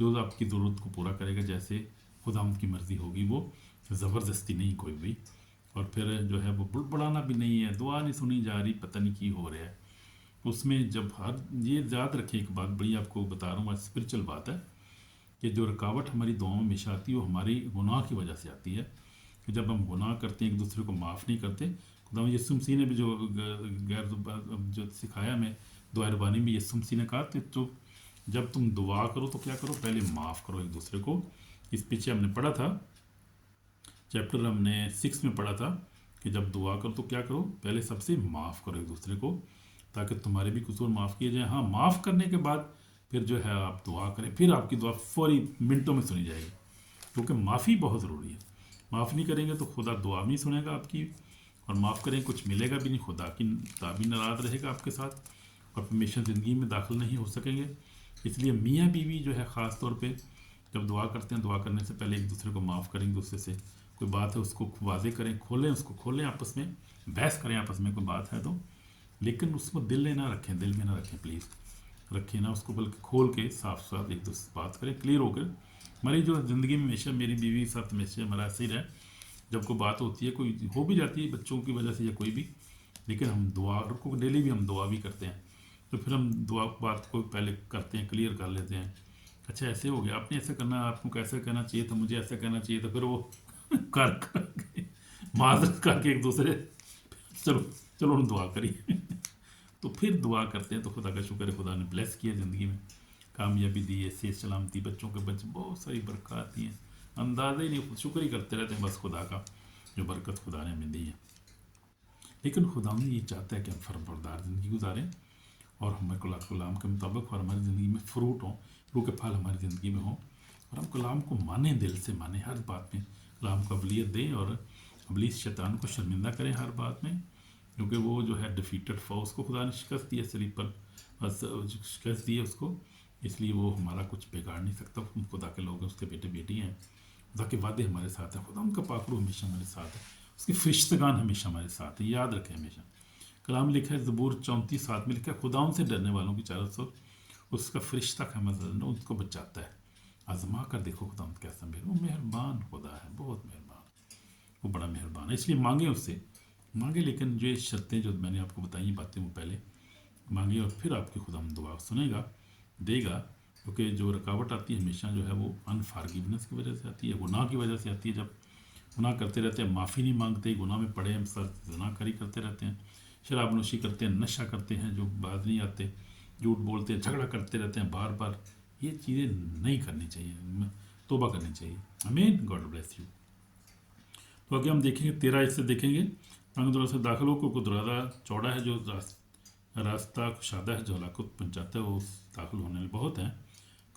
جو آپ کی ضرورت کو پورا کرے گا، جیسے خداوند کی مرضی ہوگی، وہ زبردستی نہیں کوئی بھی. اور پھر جو ہے وہ بڑھانا بھی نہیں ہے، دعا نہیں سنی جا رہی، پتہ نہیں کی ہو رہا ہے اس میں. جب ہر یہ یاد رکھیں، ایک بات بڑی آپ کو بتا رہا ہوں، اسپرچل بات ہے، کہ جو رکاوٹ ہماری دعاؤں میں ہمیشہ آتی ہے وہ ہماری گناہ کی وجہ سے آتی ہے. کہ جب ہم گناہ کرتے ہیں، ایک دوسرے کو معاف نہیں کرتے. خدا یسوع مسیح نے بھی جو جو سکھایا ہمیں دعا ربانی میں، یسوع مسیح نے کہا کہ تو جب تم دعا کرو تو کیا کرو، پہلے معاف کرو ایک دوسرے کو. اس پیچھے ہم نے پڑھا تھا، چیپٹر ہم نے 6 میں پڑھا تھا کہ جب دعا کرو تو کیا کرو، پہلے سب سے معاف کرو ایک دوسرے کو، تاکہ تمہارے بھی قصور معاف کیے جائیں. ہاں، معاف کرنے کے بعد پھر جو ہے آپ دعا کریں، پھر آپ کی دعا فوری منٹوں میں سنی جائے گی، کیونکہ معافی بہت ضروری ہے. معاف نہیں کریں گے تو خدا دعا نہیں سنے گا آپ کی، اور معاف کریں کچھ ملے گا بھی نہیں، خدا بھی ناراض رہے گا آپ کے ساتھ، اور ہمیشہ زندگی میں داخل نہیں ہو سکیں گے. اس لیے میاں بیوی جو ہے خاص طور پہ جب دعا کرتے ہیں، دعا کرنے سے پہلے ایک دوسرے کو معاف کریں، ایک دوسرے سے کوئی بات ہے اس کو واضح کریں، کھولیں، اس کو کھولیں آپس میں، بحث کریں آپس میں کوئی بات ہے تو، لیکن اس کو دل میں نہ رکھیں، دل میں نہ رکھیں، پلیز رکھیں نا اس کو، بلکہ کھول کے صاف صاف ایک دوسرے سے بات کریں، کلیئر ہو کر. ہماری جو زندگی میں ہمیشہ میری بیوی کے ساتھ ہمیشہ ہمارا ایسے ہی رہے، جب کوئی بات ہوتی ہے، کوئی ہو بھی جاتی ہے بچوں کی وجہ سے یا کوئی بھی، لیکن ہم دعا کو ڈیلی بھی ہم دعا بھی کرتے ہیں، تو پھر ہم دعا بات کو پہلے کرتے ہیں، کلیئر کر لیتے ہیں. اچھا ایسے ہو گیا، آپ نے ایسا کرنا، آپ کو کیسا کہنا چاہیے تھا، مجھے ایسا کہنا چاہیے تھا، پھر وہ کر کے معذرت کر کے ایک دوسرے چلو ہم دعا کریے. تو پھر دعا کرتے ہیں تو خدا کا شکر ہے، خدا نے بلیس کیا زندگی میں، کامیابی دی ہے، صحت سلامتی، بچوں کے بچے، بہت ساری برکات دی ہیں، اندازہ ہی نہیں، شکر ہی کرتے رہتے ہیں بس خدا کا جو برکت خدا نے ہمیں دی ہے. لیکن خدا نے یہ چاہتا ہے کہ ہم فرمانبردار زندگی گزاریں، اور ہمارے کلام کے مطابق، اور ہماری زندگی میں فروٹ ہوں، روح کے پھل ہماری زندگی میں ہوں، اور ہم کلام کو مانیں، دل سے مانیں، ہر بات میں کلام کو قبولیت دیں، اور ابلیس شیطان کو شرمندہ کریں ہر بات میں، کیونکہ وہ جو ہے ڈیفیٹڈ فو، اس کو خدا نے شکست دی ہے، صلیب پر شکست دی ہے اس کو، اس لیے وہ ہمارا کچھ بگاڑ نہیں سکتا. ہم خدا کے لوگ ہیں، اس کے بیٹے بیٹی ہیں، خدا کے وعدے ہمارے ساتھ ہیں، خدا ان کا پاک روح ہمیشہ ہمارے ساتھ ہے، اس کے فرشتگان ہمیشہ ہمارے ساتھ ہیں. یاد رکھیں ہمیشہ کلام لکھا ہے، زبور 34:7 میں لکھا ہے، خدا ان سے ڈرنے والوں کی چارہ سو اس کا فرشتہ قیامت ان کو بچاتا ہے. آزما کر دیکھو خدا ان کیسا وہ مہربان خدا ہے، بہت مہربان، وہ بڑا مہربان ہے. اس لیے مانگیں اس سے، مانگیں، لیکن جو شرطیں جو میں نے آپ کو بتائی باتیں، وہ پہلے مانگیں، اور پھر آپ کی خدا دعا سنے گا، دے گا. کیونکہ جو رکاوٹ آتی ہے ہمیشہ جو ہے وہ انفارگیونیس کی وجہ سے آتی ہے، گناہ کی وجہ سے آتی ہے. جب گناہ کرتے رہتے ہیں، معافی نہیں مانگتے، گناہ میں پڑے ہم سر زنا کاری کرتے رہتے ہیں، شراب نوشی کرتے ہیں، نشہ کرتے ہیں، جو باز نہیں آتے، جھوٹ بولتے ہیں، جھگڑا کرتے رہتے ہیں بار بار. یہ چیزیں نہیں کرنی چاہیے، توبہ کرنی چاہیے. آمین. God bless you. تو آگے ہم دیکھیں گے 13 سے دیکھیں گے، تنگ دروازے سے داخل ہو کو دروازہ چوڑا ہے، جو راستہ کشادہ ہے، جو ہلاکت پہنچاتا ہے، وہ داخل ہونے والے بہت ہیں.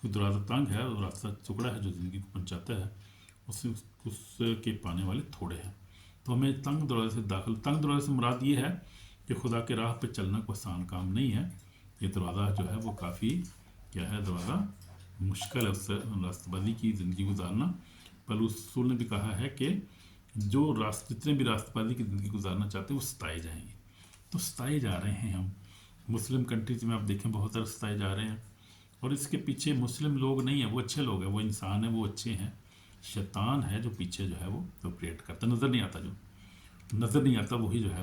کوئی دروازہ تنگ ہے اور راستہ چکڑا ہے، جو زندگی کو پہنچاتا ہے، اس کے پانے والے تھوڑے ہیں. تو ہمیں تنگ دروازے سے تنگ دروازے سے مراد یہ ہے کہ خدا کے راہ پہ چلنا کوئی آسان کام نہیں ہے. یہ دروازہ جو ہے وہ کافی کیا ہے، دروازہ مشکل ہے، اس سے راستہ بازی کی زندگی گزارنا. پلوس رسول نے بھی کہا ہے کہ جو جتنے بھی راستہ بازی کی زندگی گزارنا چاہتے ہیں وہ ستائے جائیں گے. تو ستائے جا رہے ہیں ہم مسلم کنٹریز میں، آپ دیکھیں بہت سارے ستائے جا رہے ہیں، اور اس کے پیچھے مسلم لوگ نہیں ہیں، وہ اچھے لوگ ہیں، وہ انسان ہیں، وہ اچھے ہیں. شیطان ہے جو پیچھے جو ہے وہ کریٹ کرتا، نظر نہیں آتا، جو نظر نہیں آتا وہی جو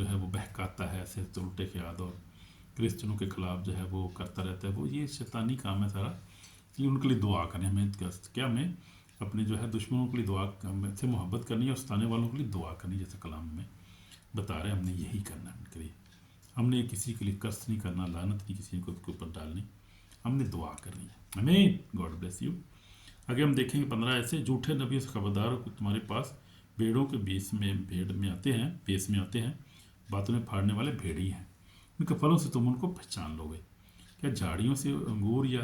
ہے وہ بہکاتا ہے ایسے الٹے خیال، اور کرسچنوں کے خلاف جو ہے وہ کرتا رہتا ہے. وہ یہ شیطانی کام ہے سارا. اس لیے ان کے لیے دعا کریں، ہمیں اپنے جو ہے دشمنوں کے لیے دعا سے محبت کرنی ہے، اور ستانے والوں کے لیے دعا کرنی، جیسے کلام میں بتا رہے ہیں. ہم نے یہی کرنا ہے ان کے لیے، ہم نے کسی کے لیے قرض نہیں کرنا، لعنت نہیں کسی کو کے اوپر ڈالنی، ہم نے دعا کرنی ہے. آمین. God bless you. آگے ہم دیکھیں گے 15 ایسے، جھوٹے نبیوں سے خبردار کو تمہارے پاس بھیڑوں کے بھیڑ میں آتے ہیں، باتوں میں پھاڑنے والے بھیڑی ہیں، ان کے پھلوں سے تم ان کو پہچان لو گے. کیا جھاڑیوں سے انگور یا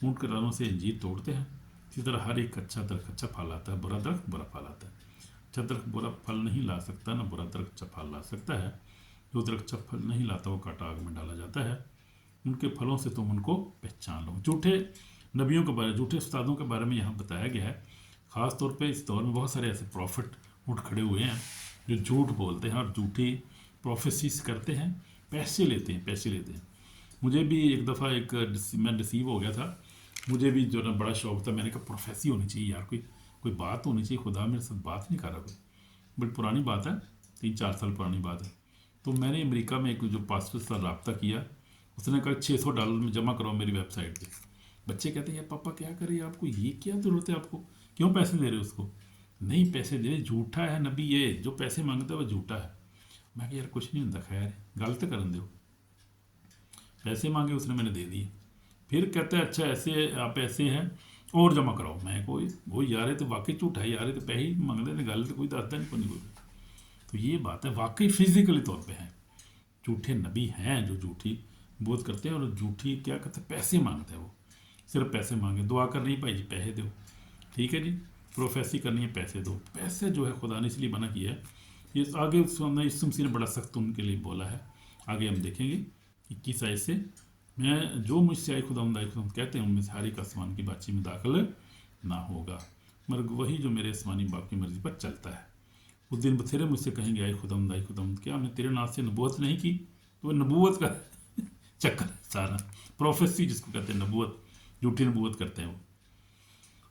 اونٹ کے ڈالوں سے انجیر توڑتے ہیں؟ اسی طرح ہر ایک اچھا درخت اچھا پھل لاتا ہے، برا درخت برا پھل لاتا ہے. اچھا درخت برا پھل نہیں لا سکتا، نہ برا درخت اچھا پھل لا سکتا ہے. جو درخت اچھا پھل نہیں لاتا وہ کاٹا آگ میں ڈالا جاتا ہے. ان کے پھلوں سے تم ان کو پہچان لو. جھوٹے نبیوں کے بارے، جھوٹے استادوں کے بارے میں یہاں بتایا گیا ہے. خاص طور پہ اس دور میں بہت سارے ایسے پروفٹ اٹھ کھڑے ہوئے ہیں جو جھوٹ بولتے ہیں اور جھوٹی پروفیسیز کرتے ہیں، پیسے لیتے ہیں. مجھے بھی ایک دفعہ میں ڈسیو ہو گیا تھا. مجھے بھی جو نا بڑا شوق تھا، میں نے کہا پروفیسی ہونی چاہیے یار، کوئی بات ہونی چاہیے، خدا میرے ساتھ بات نہیں کر رہا کوئی. بٹ پرانی بات ہے، 3-4 سال پرانی بات ہے. تو میں نے امریکہ میں ایک جو پاسٹر سے رابطہ کیا، اس نے کہا $600 میں جمع کرو میری ویب سائٹ پہ. بچے کہتے ہیں یار پاپا کیا کرے آپ کو، یہ کیا ضرورت ہے آپ کو، کیوں پیسے دے رہے ہو اس کو؟ نہیں پیسے دے، جھوٹا ہے نبی، یہ جو پیسے مانگتا ہے وہ جھوٹا ہے. میں کہ یار کچھ نہیں ہوتا، خیر گل تو کرن دو. پیسے مانگے اس نے، میں نے دے دیے. پھر کہتا ہے اچھا ایسے آپ ایسے ہیں اور جمع کراؤ. میں کوئی وہ یار یہ تو واقعی جھوٹا ہے یار، یہ تو پیسے ہی مانگتے ہیں، گل تو کوئی دستا نہیں کوئی. تو یہ بات ہے، واقعی فزیکلی طور پہ ہیں جھوٹے نبی ہیں جو جھوٹی بہت کرتے ہیں، اور جھوٹی کیا کرتے ہیں، پیسے مانگتے ہیں. وہ صرف پیسے مانگے، دعا کر رہی بھائی جی پیسے دو، ٹھیک ہے جی، پروفیسی کرنی ہے پیسے دو. پیسے جو ہے خدا نے اس لیے منع کیا ہے. یہ آگے یسوع مسیح نے بڑا سخت ان کے لیے بولا ہے، آگے ہم دیکھیں گے 21 آیت سے. میں جو مجھ سے آئی خداوند کہتے ہیں ان میں سے ہر ایک آسمان کی بادشاہی میں داخل نہ ہوگا، مگر وہی جو میرے آسمانی باپ کی مرضی پر چلتا ہے. اس دن بتھیرے مجھ سے کہیں گے آئی خداوند کیا ہم نے تیرے نام سے نبوت نہیں کی؟ تو وہ نبوت کا چکر سارا، پروفیسی جس کو کہتے ہیں نبوت، جھوٹی نبوت کرتے ہیں. وہ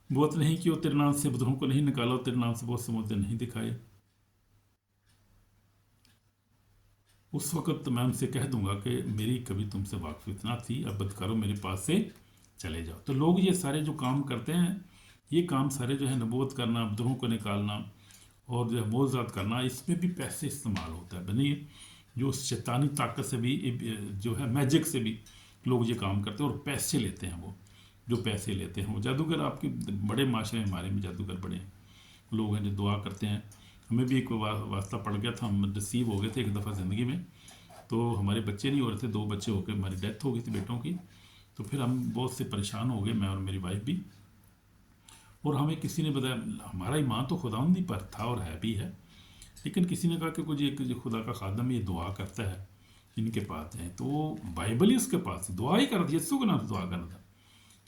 نبوت نہیں کی، وہ تیرے نام سے بدروں کو نہیں نکالا، تیرے نام سے بہت سے معجزے نہیں دکھائے. اس وقت میں ان سے کہہ دوں گا کہ میری کبھی تم سے واقفیت نہ تھی، اب بدکارو میرے پاس سے چلے جاؤ. تو لوگ یہ سارے جو کام کرتے ہیں، یہ کام سارے جو ہے نبوت کرنا، بدروں کو نکالنا اور جو ہے معجزات کرنا، اس میں بھی پیسے استعمال ہوتا ہے. بنی جو شیطانی طاقت سے بھی جو ہے میجک سے بھی لوگ یہ کام کرتے ہیں اور پیسے لیتے ہیں. وہ جو پیسے لیتے ہیں وہ جادوگر، آپ کے بڑے معاشرے ہمارے میں جادوگر بڑے لوگ ہیں جو دعا کرتے ہیں. ہمیں بھی ایک واسطہ پڑ گیا تھا، ہم ریسیو ہو گئے تھے ایک دفعہ زندگی میں. تو ہمارے بچے نہیں ہو رہے تھے، 2 بچے ہو کے ہماری ڈیتھ ہو گئی تھی بیٹوں کی. تو پھر ہم بہت سے پریشان ہو گئے، میں اور میری وائف بھی. اور ہمیں کسی نے بتایا، ہمارا ایمان تو خداوندی پر تھا اور ہے بھی ہے، لیکن کسی نے کہا کہ کچھ ایک جو خدا کا خادم یہ دعا کرتا ہے ان کے پاس جائیں. تو وہ بائبل ہی اس کے پاس دعا ہی کرتا، یسوع کے نام سے دعا کرتا.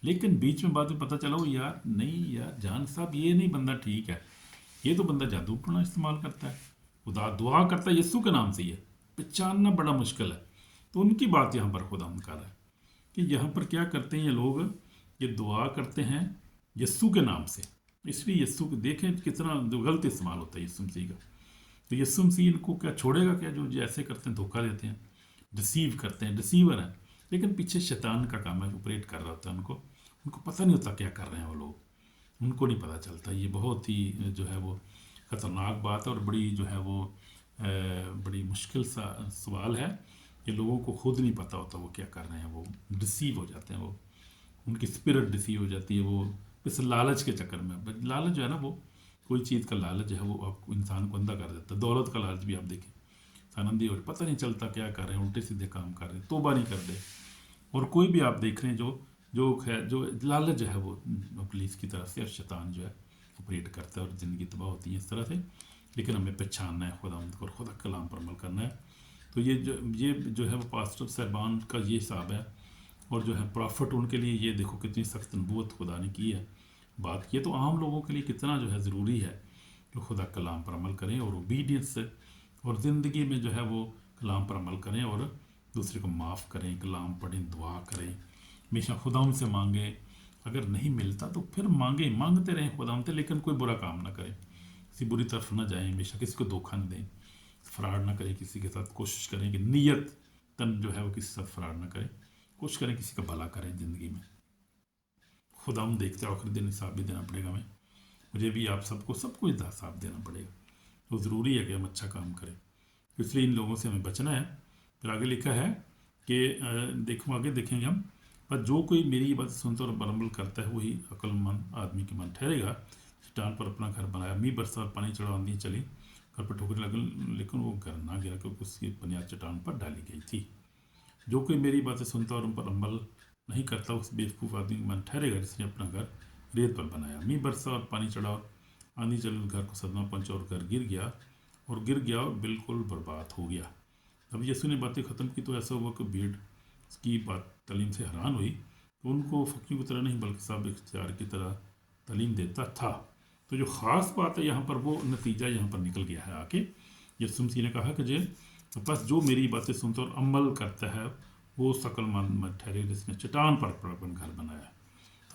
لیکن بیچ میں بعد میں پتہ چلا وہ یار نہیں یار جان صاحب یہ نہیں بندہ ٹھیک ہے، یہ تو بندہ جادو ٹونا استعمال کرتا ہے، خدا دعا کرتا ہے یسوع کے نام سے. یہ پہچاننا بڑا مشکل ہے. تو ان کی بات یہاں پر خدا کر رہا ہے کہ یہاں پر کیا کرتے ہیں یہ لوگ، یہ دعا کرتے ہیں یسوع کے نام سے. اس لیے یسوع کو دیکھیں کتنا غلط استعمال ہوتا ہے یسوع مسیح کا. تو یسوع مسیح ان کو کیا چھوڑے گا کیا، جو ایسے کرتے ہیں، دھوکہ دیتے ہیں، ڈسیو کرتے ہیں، ڈسیور ہیں. لیکن پیچھے شیطان کا کام ہے، آپریٹ کر رہا ہوتا ہے. ان کو پتہ نہیں ہوتا کیا کر رہے ہیں وہ لوگ، ان کو نہیں پتہ چلتا. یہ بہت ہی جو ہے وہ خطرناک بات ہے، اور بڑی جو ہے وہ بڑی مشکل سا سوال ہے کہ لوگوں کو خود نہیں پتہ ہوتا وہ کیا کر رہے ہیں. وہ ڈسیو ہو جاتے ہیں، وہ ان کی اسپرٹ ڈسیو ہو جاتی ہے. وہ اس لالچ کے چکر میں، لالچ جو ہے نا، وہ کوئی چیز کا لالچ جو ہے وہ آپ کو انسان کو اندھا کر دیتا ہے. دولت کا لالچ بھی آپ دیکھیں، انسان اندھی ہو، پتہ نہیں چلتا کیا کر رہے ہیں، الٹے سیدھے کام کر رہے ہیں، توبہ نہیں کرتے. اور کوئی بھی آپ دیکھ رہے ہیں جو لالچ جو ہے وہ پولیس کی طرف سے اور شیطان جو ہے آپریٹ کرتا ہے، اور زندگی تباہ ہوتی ہے اس طرح سے. لیکن ہمیں پہچاننا ہے خدا کو اور خدا کلام پر عمل کرنا ہے. تو یہ جو ہے وہ پاسٹر صاحبان کا یہ حساب ہے. اور جو ہے پرافٹ ان کے لیے یہ دیکھو کتنی سخت نبوت خدا نے کی ہے. بات یہ تو عام لوگوں کے لیے کتنا جو ہے ضروری ہے کہ خدا کلام پر عمل کریں اور اوبیڈینس سے، اور زندگی میں جو ہے وہ کلام پر عمل کریں اور دوسرے کو معاف کریں، کلام پڑھیں، دعا کریں، ہمیشہ خدا ان سے مانگیں. اگر نہیں ملتا تو پھر مانگتے رہیں خدا ان سے، لیکن کوئی برا کام نہ کریں، کسی بری طرف نہ جائیں، ہمیشہ کسی کو دھوکہ نہ دیں، فراڈ نہ کریں کسی کے ساتھ. کوشش کریں کہ نیت تن جو ہے وہ کسی کے ساتھ فراڈ نہ کریں، کوشش کریں کسی کا بھلا کریں زندگی میں. خدا ہم دیکھتے ہیں آخری دن حساب بھی دینا پڑے گا. مجھے بھی آپ سب کو حساب دینا پڑے گا. تو ضروری ہے کہ ہم اچھا کام کریں، اس لیے ان لوگوں سے ہمیں بچنا ہے. پھر آگے لکھا ہے کہ آگے دیکھیں گے ہم، پر جو کوئی میری بات سنتا اور پر عمل کرتا ہے وہی عقل مند آدمی کے من ٹھہرے گا. چٹان پر اپنا گھر بنایا، می برسا اور پانی چڑھا، آندھی چلی، گھر پر ٹھوکریں لگن، لیکن وہ گھر نہ گرا کیونکہ اس کی بنیاد چٹان پر ڈالی گئی تھی. جو کوئی میری باتیں سنتا اور ان پر عمل نہیں کرتا اس بیوقوف آدمی کا من ٹھہرے گا جس نے اپنا گھر ریت پر بنایا. می برسا اور پانی چڑھا اور آندھی چلی، گھر کو صدمہ پہنچا اور گھر گر گیا اور بالکل برباد ہو گیا. اب یسوع نے باتیں ختم کی تو ایسا ہوا کہ بھیڑ اس کی بات تعلیم سے حیران ہوئی. تو ان کو فقیوں کی طرح نہیں بلکہ صاحب اختیار کی طرح تعلیم دیتا تھا. تو جو خاص بات ہے یہاں پر، وہ نتیجہ یہاں پر نکل گیا ہے آ کے. یسوع مسیح نے کہا کہ بس جو میری باتیں سنتا اور عمل کرتا ہے وہ عقل مند ٹھہرے جس نے چٹان پر اپنا گھر بنایا.